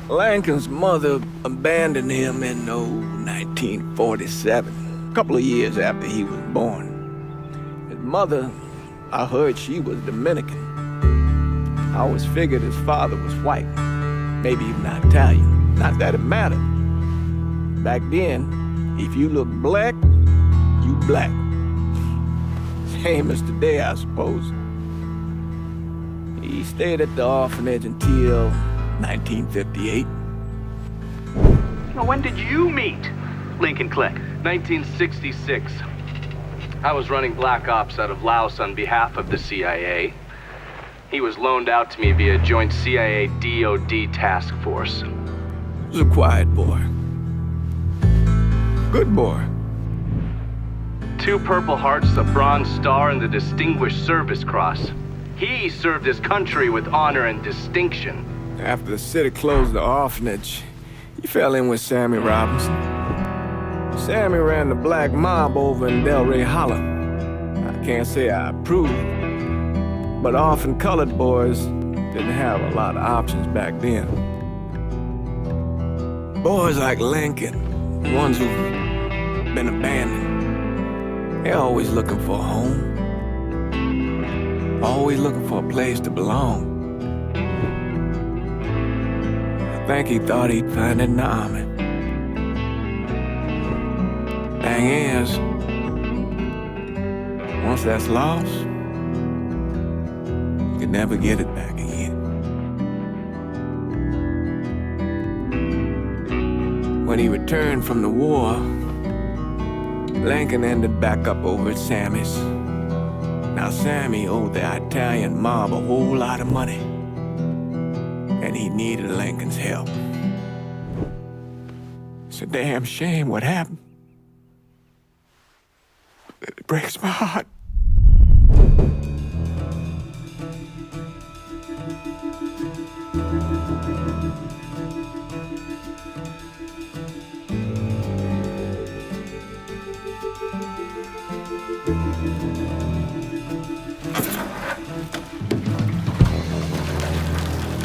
Lincoln's mother abandoned him in 1947, a couple of years after he was born. His mother, I heard she was Dominican. I always figured his father was white, maybe even Italian. Not that it mattered. Back then, if you looked black, you black. Same as today, I suppose. He stayed at the orphanage until 1958. Well, when did you meet Lincoln Click? 1966. I was running Black Ops out of Laos on behalf of the CIA. He was loaned out to me via joint CIA-DOD task force. He was a quiet boy. Good boy. 2 Purple Hearts, a Bronze Star, and the Distinguished Service Cross. He served his country with honor and distinction. After the city closed the orphanage, he fell in with Sammy Robinson. Sammy ran the black mob over in Delray Hollow. I can't say I approve, but orphan colored boys didn't have a lot of options back then. Boys like Lincoln, the ones who've been abandoned, they're always looking for a home. Always looking for a place to belong. I think he thought he'd find it in the army. Thing is, once that's lost, you can never get it back again. When he returned from the war, Lincoln ended back up over at Sammy's. Now, Sammy owed the Italian mob a whole lot of money, and he needed Lincoln's help. It's a damn shame what happened. It breaks my heart.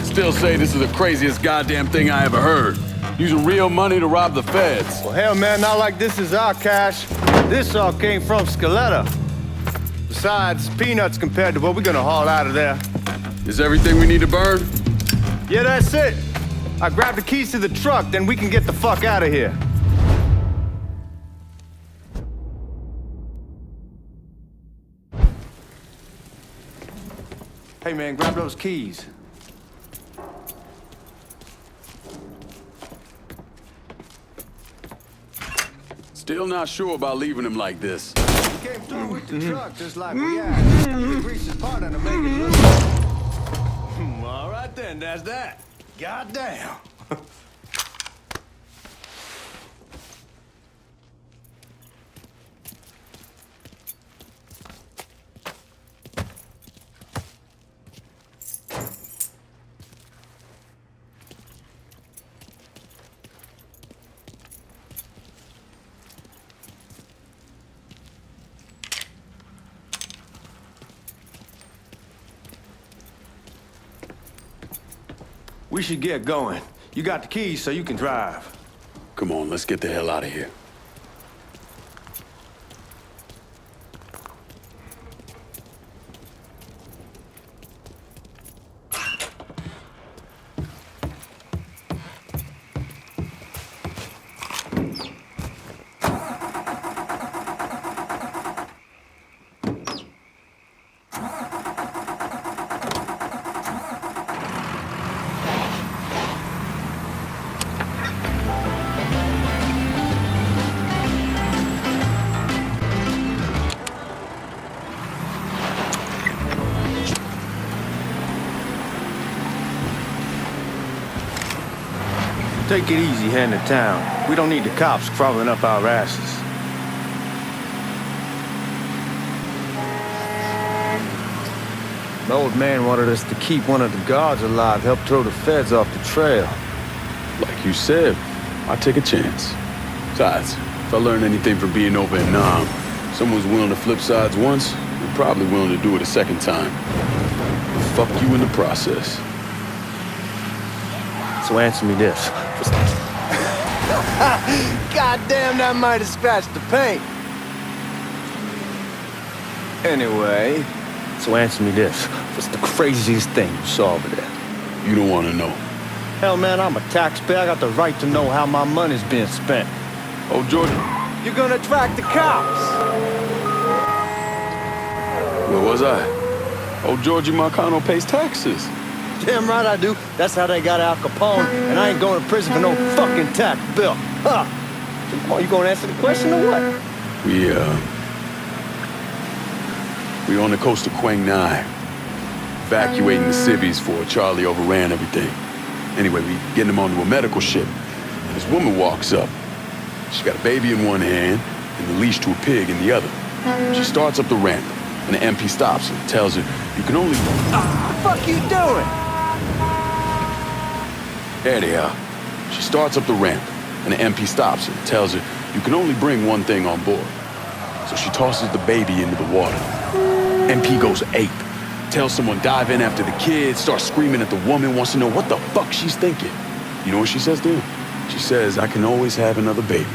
Still say this is the craziest goddamn thing I ever heard. Using real money to rob the feds. Well, hell, man, not like this is our cash. This all came from Scaletta. Besides, peanuts compared to what we're gonna haul out of there. Is everything we need to burn? Yeah, that's it. I grab the keys to the truck, then we can get the fuck out of here. Hey, man, grab those keys. Still not sure about leaving him like this. He came through with the truck just like we asked. The greasy part to make it look. All right then, that's that. Goddamn. We should get going. You got the keys so you can drive. Come on, let's get the hell out of here. Take it easy heading to town. We don't need the cops crawling up our asses. The old man wanted us to keep one of the guards alive, help throw the feds off the trail. Like you said, I take a chance. Besides, if I learn anything from being over in Nam, someone's willing to flip sides once, they're probably willing to do it a second time. Fuck you in the process. So answer me this. Goddamn, that might have scratched the paint. Anyway. So answer me this. What's the craziest thing you saw over there? You don't want to know. Hell, man, I'm a taxpayer. I got the right to know how my money's being spent. Oh, Jordan, You're gonna attract the cops. where was I? Oh, Georgie Marcano pays taxes. Damn right I do. That's how they got Al Capone, and I ain't going to prison for no fucking tax bill. Huh? Come on, you gonna answer the question or what? We on the coast of Quang Nai, evacuating the civvies for Charlie overran everything. Anyway, we getting him onto a medical ship. This woman walks up. She's got a baby in one hand and the leash to a pig in the other. She starts up the ramp, and the MP stops her and tells her, you can only... What the fuck you doing? There they are. She starts up the ramp, and the MP stops her and tells her, you can only bring one thing on board. So she tosses the baby into the water. MP goes ape. Tells someone dive in after the kid, starts screaming at the woman, wants to know what the fuck she's thinking. You know what she says to him? She says, I can always have another baby.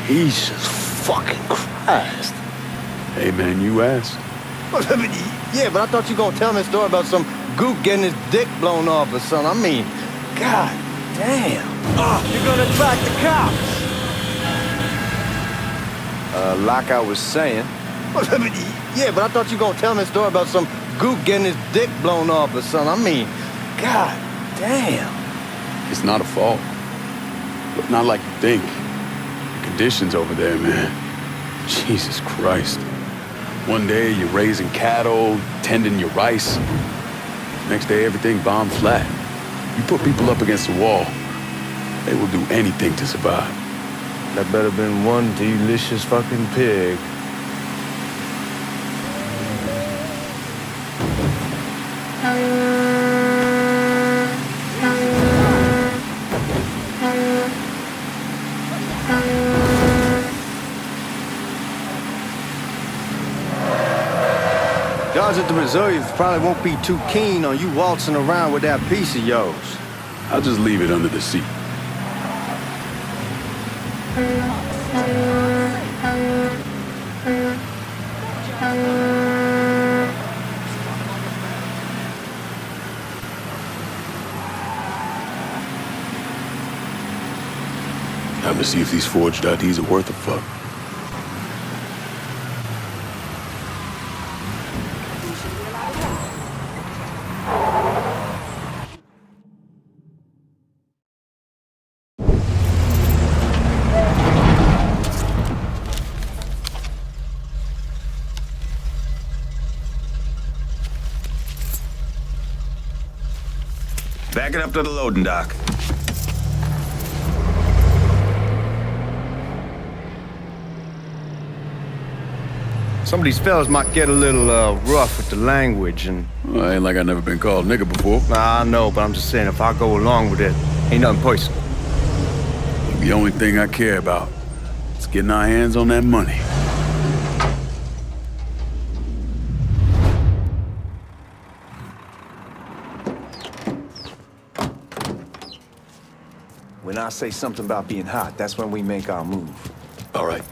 Jesus fucking Christ. Hey man, you asked. Yeah, but I thought you gonna tell me a story about some gook getting his dick blown off or something. I mean, god damn. You're gonna attract the cops. Like I was saying. Yeah, but I thought you gonna tell me a story about some gook getting his dick blown off or something. I mean, god damn. It's not a fault. But not like you think. The conditions over there, man. Jesus Christ. One day you're raising cattle, tending your rice. Next day everything bombed flat. You put people up against the wall, they will do anything to survive. That better been one delicious fucking pig. Guards at the reserve probably won't be too keen on you waltzing around with that piece of yours. I'll just leave it under the seat. Time to see if these forged IDs are worth a fuck. Back it up to the loading dock. Some of these fellas might get a little rough with the language and... Well, ain't like I never been called nigga before. Nah, I know, but I'm just saying if I go along with it, ain't nothing personal. The only thing I care about is getting our hands on that money. When I say something about being hot, that's when we make our move. All right.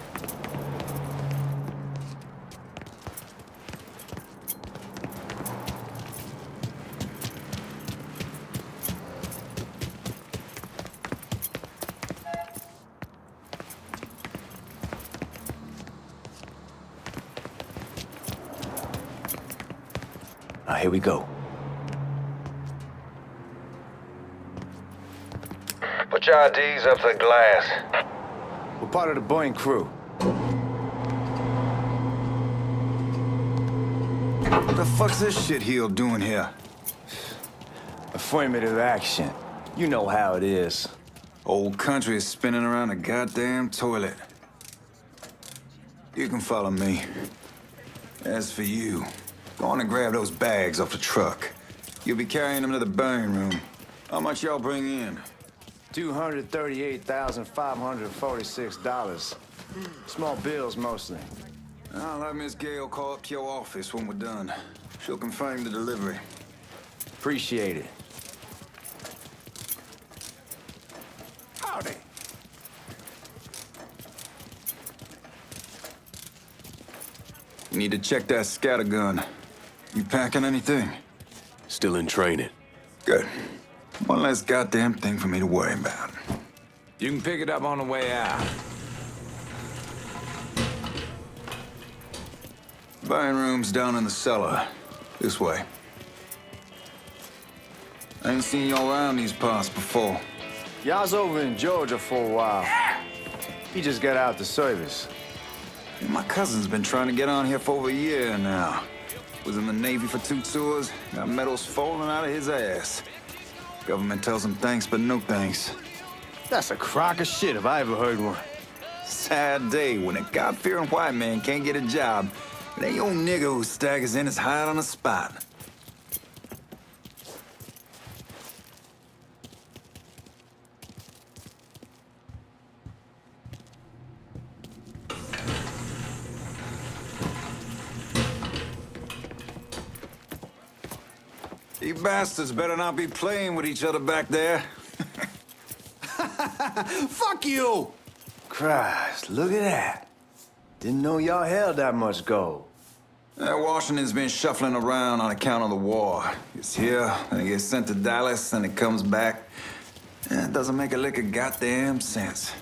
Now, here we go. Put your IDs up to the glass. We're part of the Boeing crew. What the fuck's this shitheel doing here? Affirmative action. You know how it is. Old country is spinning around a goddamn toilet. You can follow me. As for you, go on and grab those bags off the truck. You'll be carrying them to the burn room. How much y'all bring in? $238,546. Small bills, mostly. I'll have Miss Gale call up to your office when we're done. She'll confirm the delivery. Appreciate it. Howdy. You need to check that scattergun. You packing anything? Still in training. Good. One less goddamn thing for me to worry about. You can pick it up on the way out. Buying room's down in the cellar. This way. I ain't seen y'all around these parts before. Yeah, I was over in Georgia for a while. He just got out the service. My cousin's been trying to get on here for over a year now. Was in the Navy for 2 tours, got medals falling out of his ass. Government tells him thanks, but no thanks. That's a crock of shit if I ever heard one. Sad day when a God-fearing white man can't get a job, and that old nigger who staggers in is hired on the spot. You bastards better not be playing with each other back there. Fuck you! Christ, look at that. Didn't know y'all held that much gold. Washington's been shuffling around on account of the war. It's here, and it gets sent to Dallas, and it comes back. It doesn't make a lick of goddamn sense.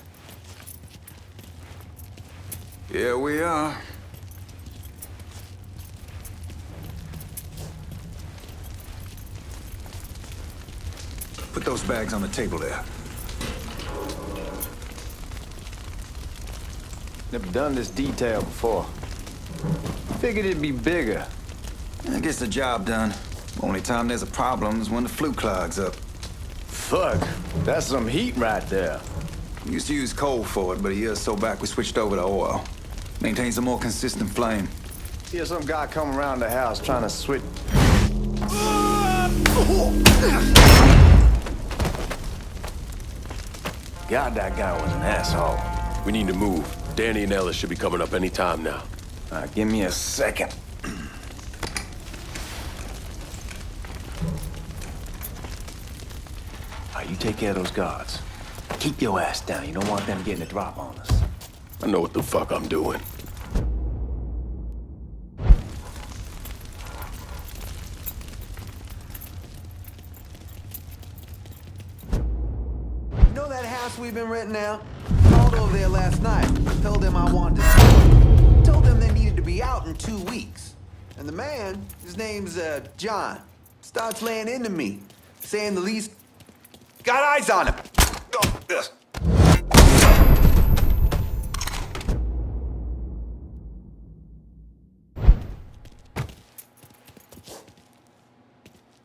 Here we are. Put those bags on the table there. Never done this detail before. Figured it'd be bigger. It gets the job done. Only time there's a problem is when the flue clogs up. Fuck, that's some heat right there. We used to use coal for it, but a year or so back we switched over to oil. Maintains a more consistent flame. Here's some guy come around the house trying to switch. God, that guy was an asshole. We need to move. Danny and Ellis should be coming up any time now. Give me a second. You take care of those guards. Keep your ass down. You don't want them getting a drop on us. I know what the fuck I'm doing. You know that house we've been renting out? Called over there last night. Told them I wanted to. Told them they needed to be out in 2 weeks. And the man, his name's John, starts laying into me, saying the least. Got eyes on him. Oh, yes.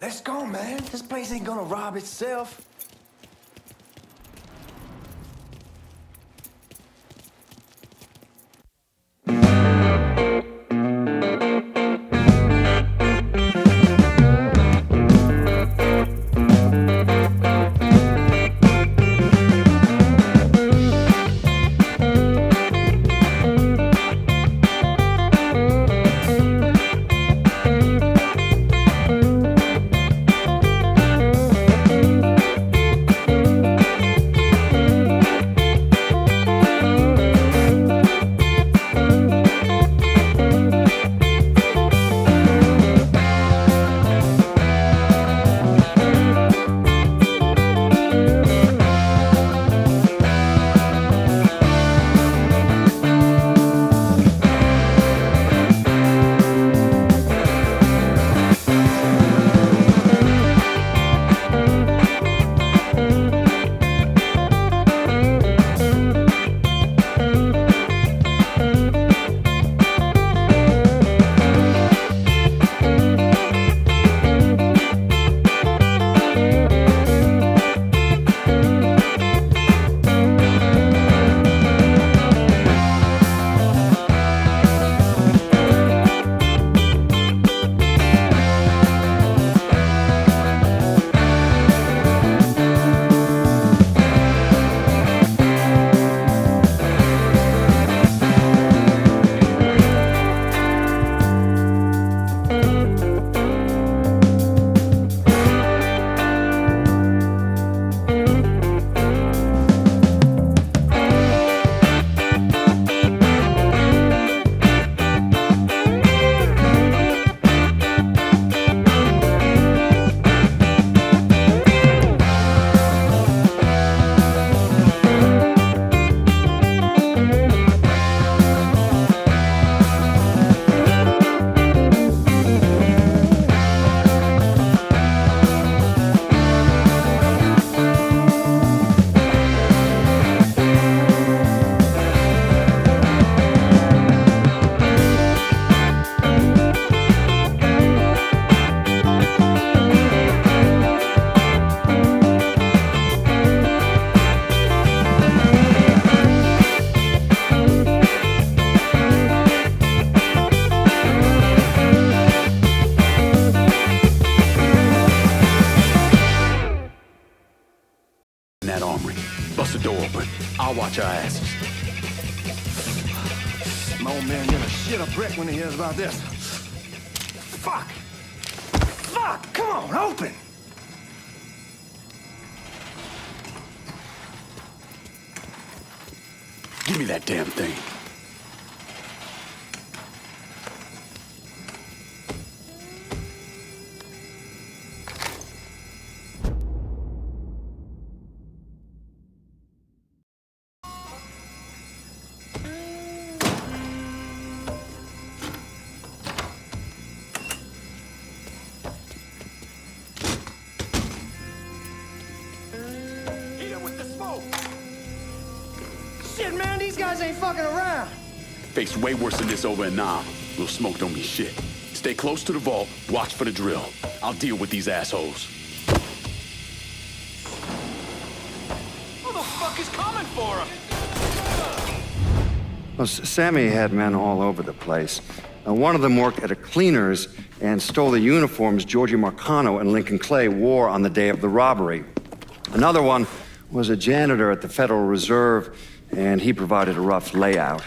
Let's go, man. This place ain't gonna rob itself. open. I'll watch our asses. My old man gonna shit a brick when he hears about this. Fuck! Fuck! Come on, open! Give me that damn thing. Shit, man, these guys ain't fucking around. Faced way worse than this over in Nam. Little smoke don't mean shit. Stay close to the vault, watch for the drill. I'll deal with these assholes. Who the fuck is coming for him? Well, Sammy had men all over the place. One of them worked at a cleaner's and stole the uniforms Georgie Marcano and Lincoln Clay wore on the day of the robbery. Another one was a janitor at the Federal Reserve, and he provided a rough layout.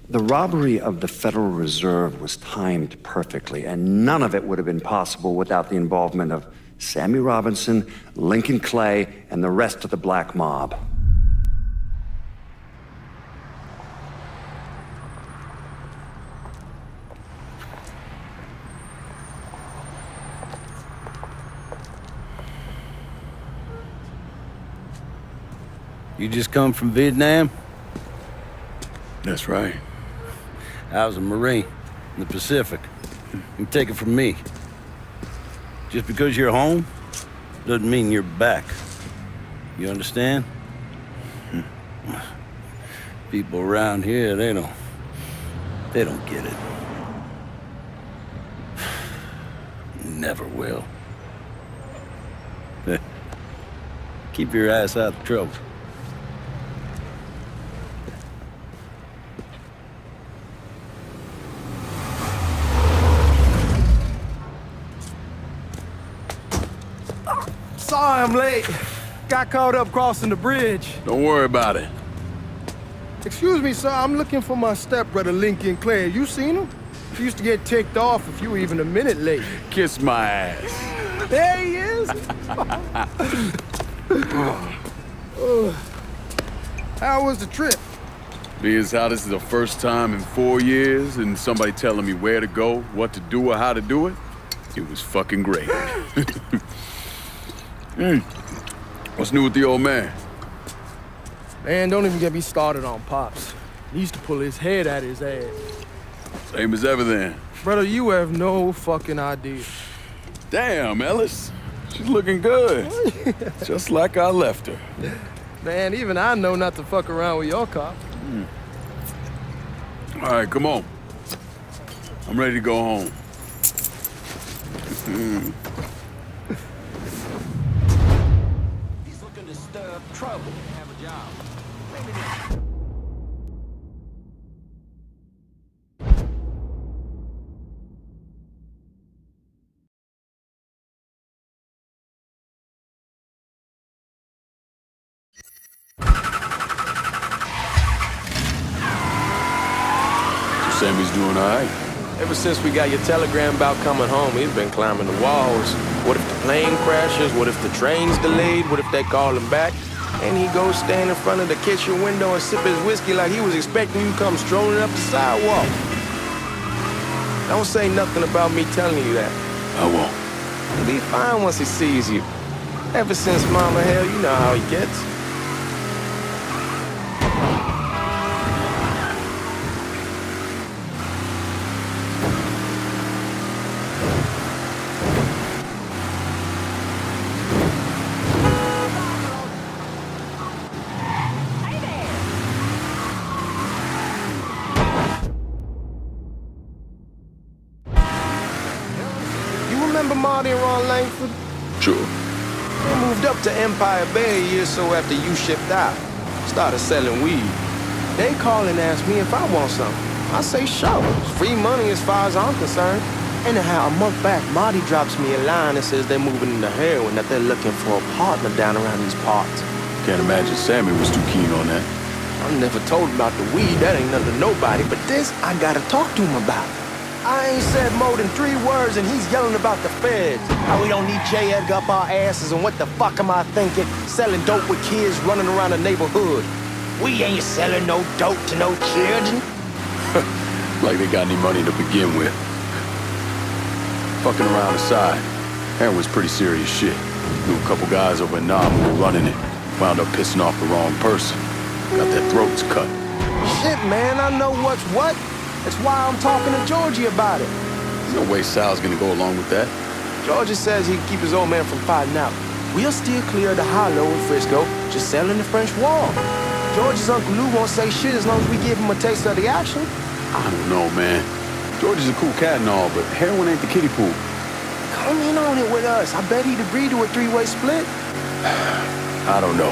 The robbery of the Federal Reserve was timed perfectly, and none of it would have been possible without the involvement of Sammy Robinson, Lincoln Clay, and the rest of the black mob. You just come from Vietnam? That's right. I was a Marine in the Pacific. You take it from me. Just because you're home doesn't mean you're back. You understand? People around here, they don't get it. Never will. Keep your ass out of trouble. Sorry I'm late. Got caught up crossing the bridge. Don't worry about it. Excuse me, sir. I'm looking for my stepbrother, Lincoln Clay. You seen him? He used to get ticked off if you were even a minute late. Kiss my ass. There he is. How was the trip? Being as how this is the first time in 4 years and somebody telling me where to go, what to do, or how to do it, it was fucking great. What's new with the old man? Man, don't even get me started on Pops. He used to pull his head out his ass. Same as ever then. Brother, you have no fucking idea. Damn, Ellis. She's looking good. Just like I left her. Man, even I know not to fuck around with your cop. All right, come on. I'm ready to go home. He's looking to stir up trouble. Have a job. Sammy's doing all right. Ever since we got your telegram about coming home, he's been climbing the walls. What if the plane crashes? What if the train's delayed? What if they call him back? And he goes stand in front of the kitchen window and sip his whiskey like he was expecting you to come strolling up the sidewalk. Don't say nothing about me telling you that. I won't. He'll be fine once he sees you. Ever since Mama Hell, you know how he gets. Remember Marty and Ron Langford? Sure. They moved up to Empire Bay a year or so after you shipped out. Started selling weed. They call and ask me if I want something. I say, sure. It's free money as far as I'm concerned. Anyhow, a month back, Marty drops me a line and says they're moving into heroin, that they're looking for a partner down around these parts. Can't imagine Sammy was too keen on that. I never told him about the weed, that ain't nothing to nobody, but this I gotta talk to him about. I ain't said more than 3 words and he's yelling about the feds. How we don't need J. Edgar up our asses, and what the fuck am I thinking? Selling dope with kids running around the neighborhood. We ain't selling no dope to no children. Like they got any money to begin with. Fucking around aside, heroin's pretty serious shit. Knew a couple guys over in Nam who were running it. Wound up pissing off the wrong person. Got their throats cut. Shit, man, I know what's what. That's why I'm talking to Georgie about it. There's no way Sal's gonna go along with that. Georgie says he can keep his old man from fighting out. We'll still clear the hollow in Frisco, just selling the French Wall. George's Uncle Lou won't say shit as long as we give him a taste of the action. I don't know, man. George is a cool cat and all, but heroin ain't the kiddie pool. Come in on it with us. I bet he'd agree to a 3-way split. I don't know.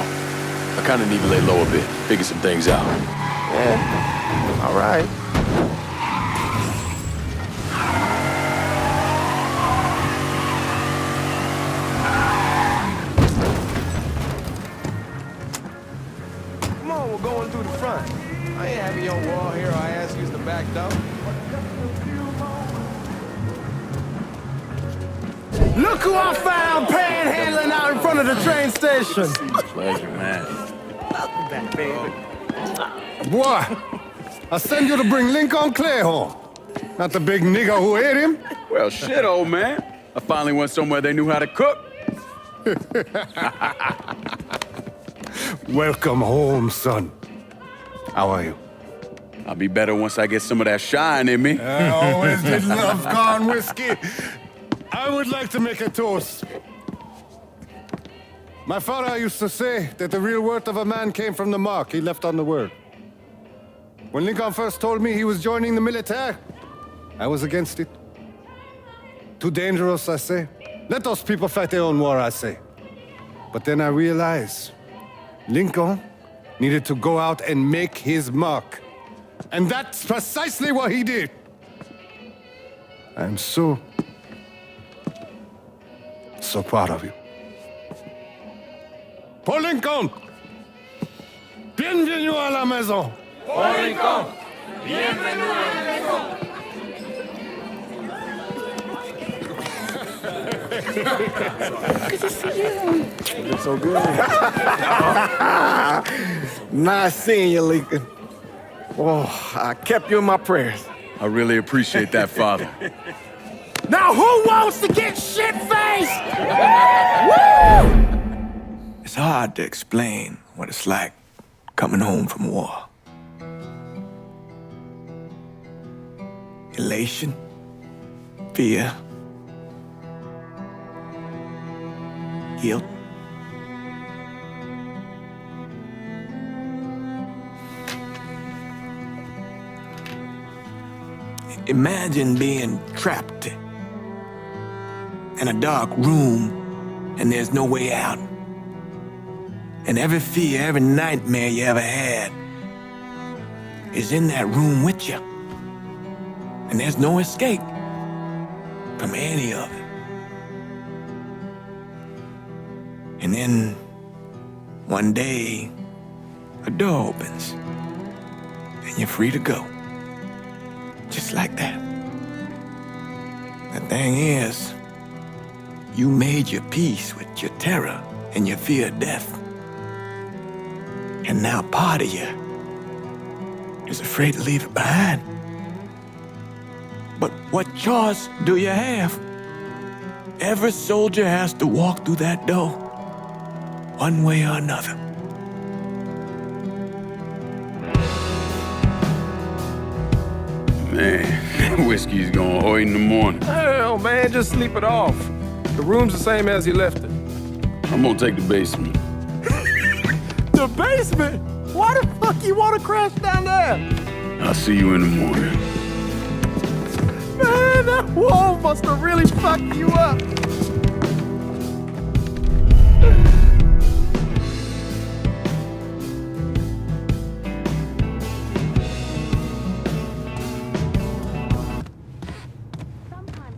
I kind of need to lay low a bit, figure some things out. Yeah, all right. Come on, we're going through the front. I ain't having your wall here. I ask you use the back door. Look who I found panhandling out in front of the train station. Pleasure, man. Welcome back, baby. Boy, I sent you to bring Lincoln Clay home. Not the big nigger who ate him. Well, shit, old man. I finally went somewhere they knew how to cook. Welcome home, son. How are you? I'll be better once I get some of that shine in me. I always did love corn whiskey. I would like to make a toast. My father used to say that the real worth of a man came from the mark he left on the world. When Lincoln first told me he was joining the military, I was against it. Too dangerous, I say. Let those people fight their own war, I say. But then I realized Lincoln needed to go out and make his mark. And that's precisely what he did. I'm so proud of you. Paul Lincoln! Bienvenue à la maison! Paul Lincoln! Bienvenue à la maison! Good to see you. You look so good. Nice seeing you, Lincoln. Oh, I kept you in my prayers. I really appreciate that, Father. Now who wants to get shit-faced? Woo! It's hard to explain what it's like coming home from war. Elation, fear, guilt. Imagine being trapped in a dark room and there's no way out. And every fear, every nightmare you ever had is in that room with you. And there's no escape from any of it. And then one day, a door opens and you're free to go. Just like that. The thing is, you made your peace with your terror and your fear of death. And now part of you is afraid to leave it behind. But what choice do you have? Every soldier has to walk through that door, one way or another. Man, whiskey's going hoy in the morning. Hell, man, just sleep it off. The room's the same as you left it. I'm gonna take the basement. The basement? Why the fuck you want to crash down there? I'll see you in the morning. Man, that wall must have really fucked you up. Sometimes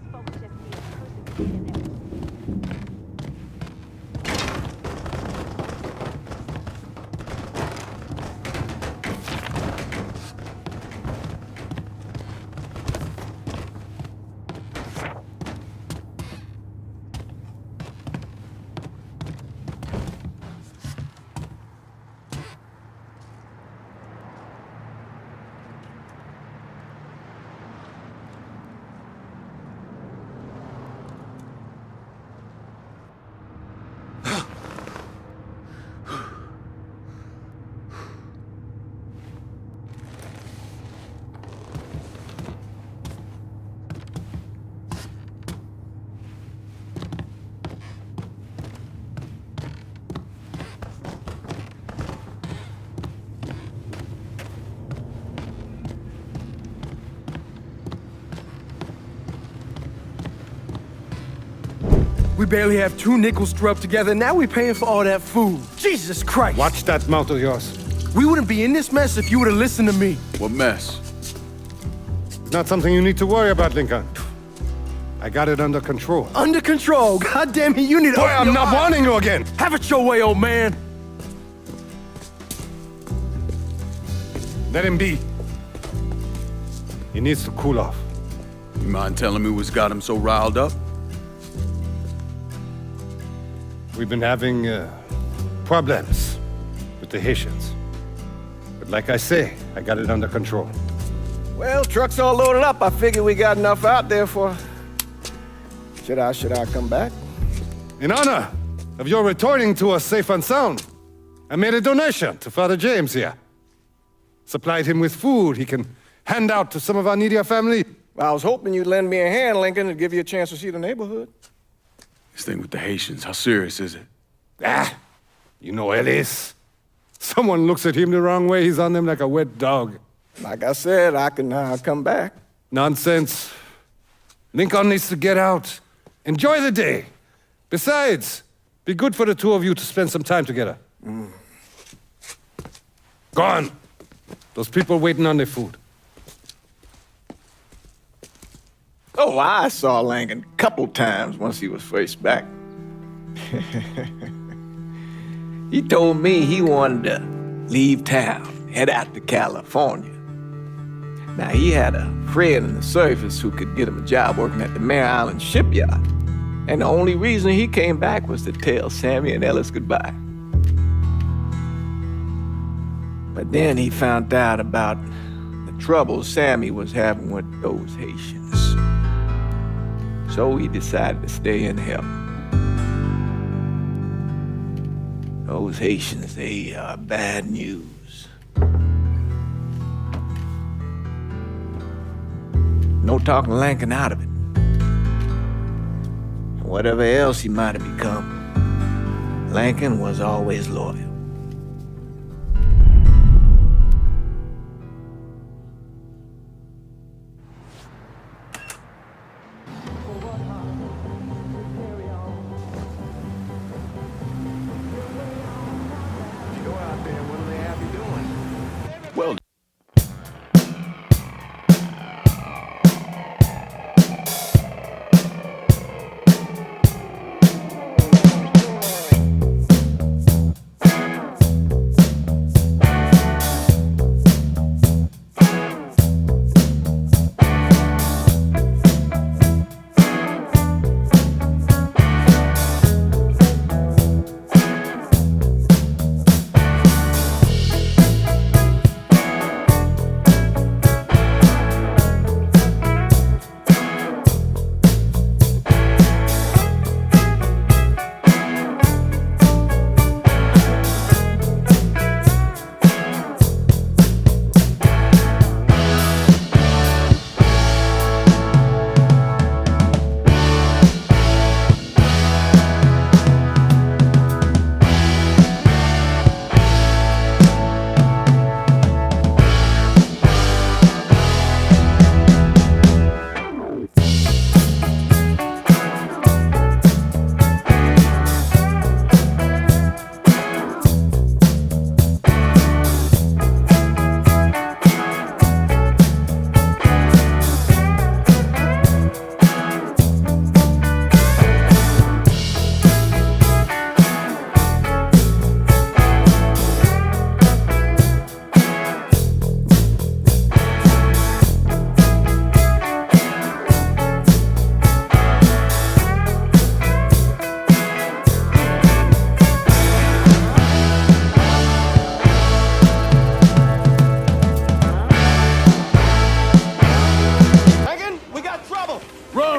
We barely have 2 nickels to rub together, and now we're paying for all that food. Jesus Christ! Watch that mouth of yours. We wouldn't be in this mess if you would have listened to me. What mess? Not something you need to worry about, Lincoln. I got it under control. Under control. God damn it, you need to. Boy, I'm not warning you again. Have it your way, old man. Let him be. He needs to cool off. You mind telling me what's got him so riled up? We've been having problems with the Haitians. But like I say, I got it under control. Well, truck's all loaded up. I figure we got enough out there for... Should I come back? In honor of your returning to us safe and sound, I made a donation to Father James here. Supplied him with food he can hand out to some of our needier family. I was hoping you'd lend me a hand, Lincoln, and give you a chance to see the neighborhood. This thing with the Haitians, how serious is it? You know Ellis. Someone looks at him the wrong way, he's on them like a wet dog. Like I said, I can come back. Nonsense. Lincoln needs to get out. Enjoy the day. Besides, be good for the two of you to spend some time together. Go on. Those people waiting on their food. Oh, I saw Lincoln a couple times once he was first back. He told me he wanted to leave town, head out to California. Now, he had a friend in the service who could get him a job working at the Mare Island shipyard. And the only reason he came back was to tell Sammy and Ellis goodbye. But then he found out about the trouble Sammy was having with those Haitians. So he decided to stay and help. Those Haitians, they are bad news. No talking Lincoln out of it. Whatever else he might have become, Lincoln was always loyal. Well,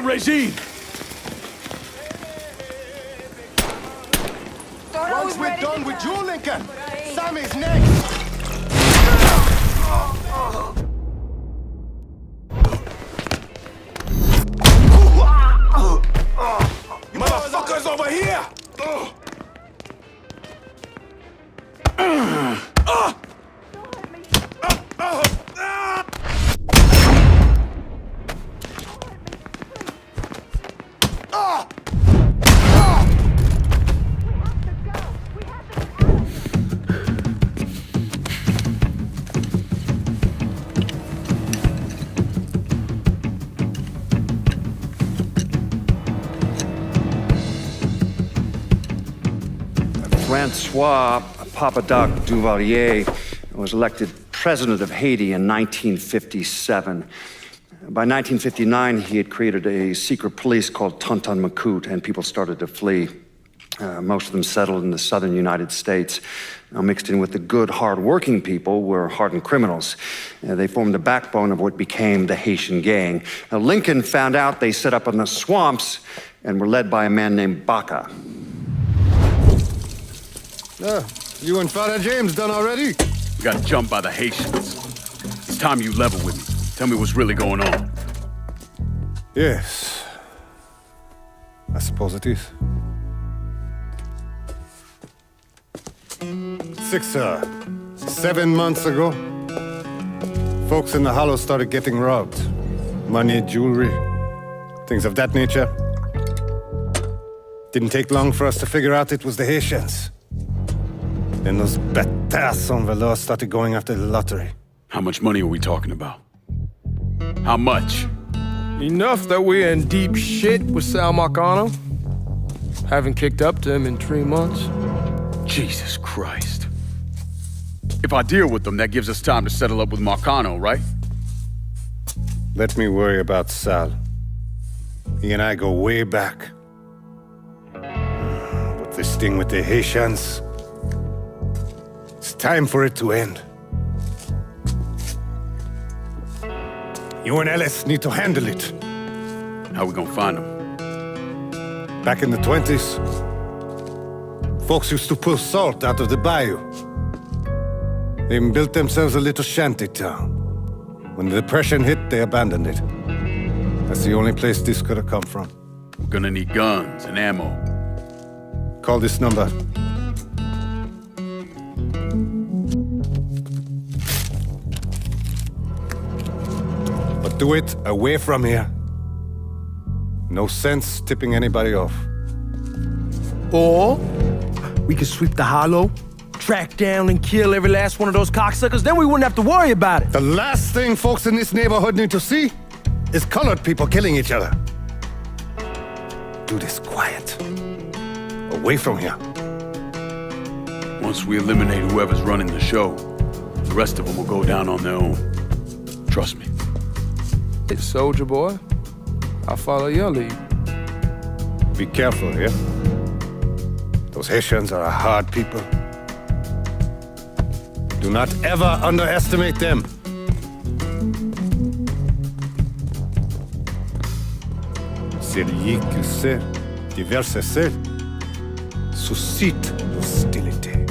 Regine! Once we're done with you, Lincoln, Sammy's next. Motherfuckers over here! Francois Papadoc Duvalier was elected president of Haiti in 1957. By 1959, he had created a secret police called Tonton Macoute, and people started to flee. Most of them settled in the southern United States. Now, mixed in with the good, hard-working people were hardened criminals. They formed the backbone of what became the Haitian gang. Now, Lincoln found out they set up in the swamps and were led by a man named Baca. You and Father James done already? We got jumped by the Haitians. It's time you level with me. Tell me what's really going on. Yes. I suppose it is. 7 months ago, folks in the Hollow started getting robbed. Money, jewelry, things of that nature. Didn't take long for us to figure out it was the Haitians. Then those bâtards en velours started going after the lottery. How much money are we talking about? How much? Enough that we're in deep shit with Sal Marcano. Haven't kicked up to him in 3 months. Jesus Christ. If I deal with them, that gives us time to settle up with Marcano, right? Let me worry about Sal. He and I go way back. But this thing with the Haitians, it's time for it to end. You and Ellis need to handle it. How we gonna find them? Back in the 20s, folks used to pull salt out of the bayou. They even built themselves a little shanty town. When the Depression hit, they abandoned it. That's the only place this could have come from. We're gonna need guns and ammo. Call this number. But do it away from here. No sense tipping anybody off. Or we could sweep the Hollow, track down and kill every last one of those cocksuckers, then we wouldn't have to worry about it. The last thing folks in this neighborhood need to see is colored people killing each other. Do this quiet. Away from here. Once we eliminate whoever's running the show, the rest of them will go down on their own. Trust me. Hey, soldier boy, I'll follow your lead. Be careful here. Those Haitians are a hard people. Do not ever underestimate them. Celui qui sait diverser suscite l'hostilité.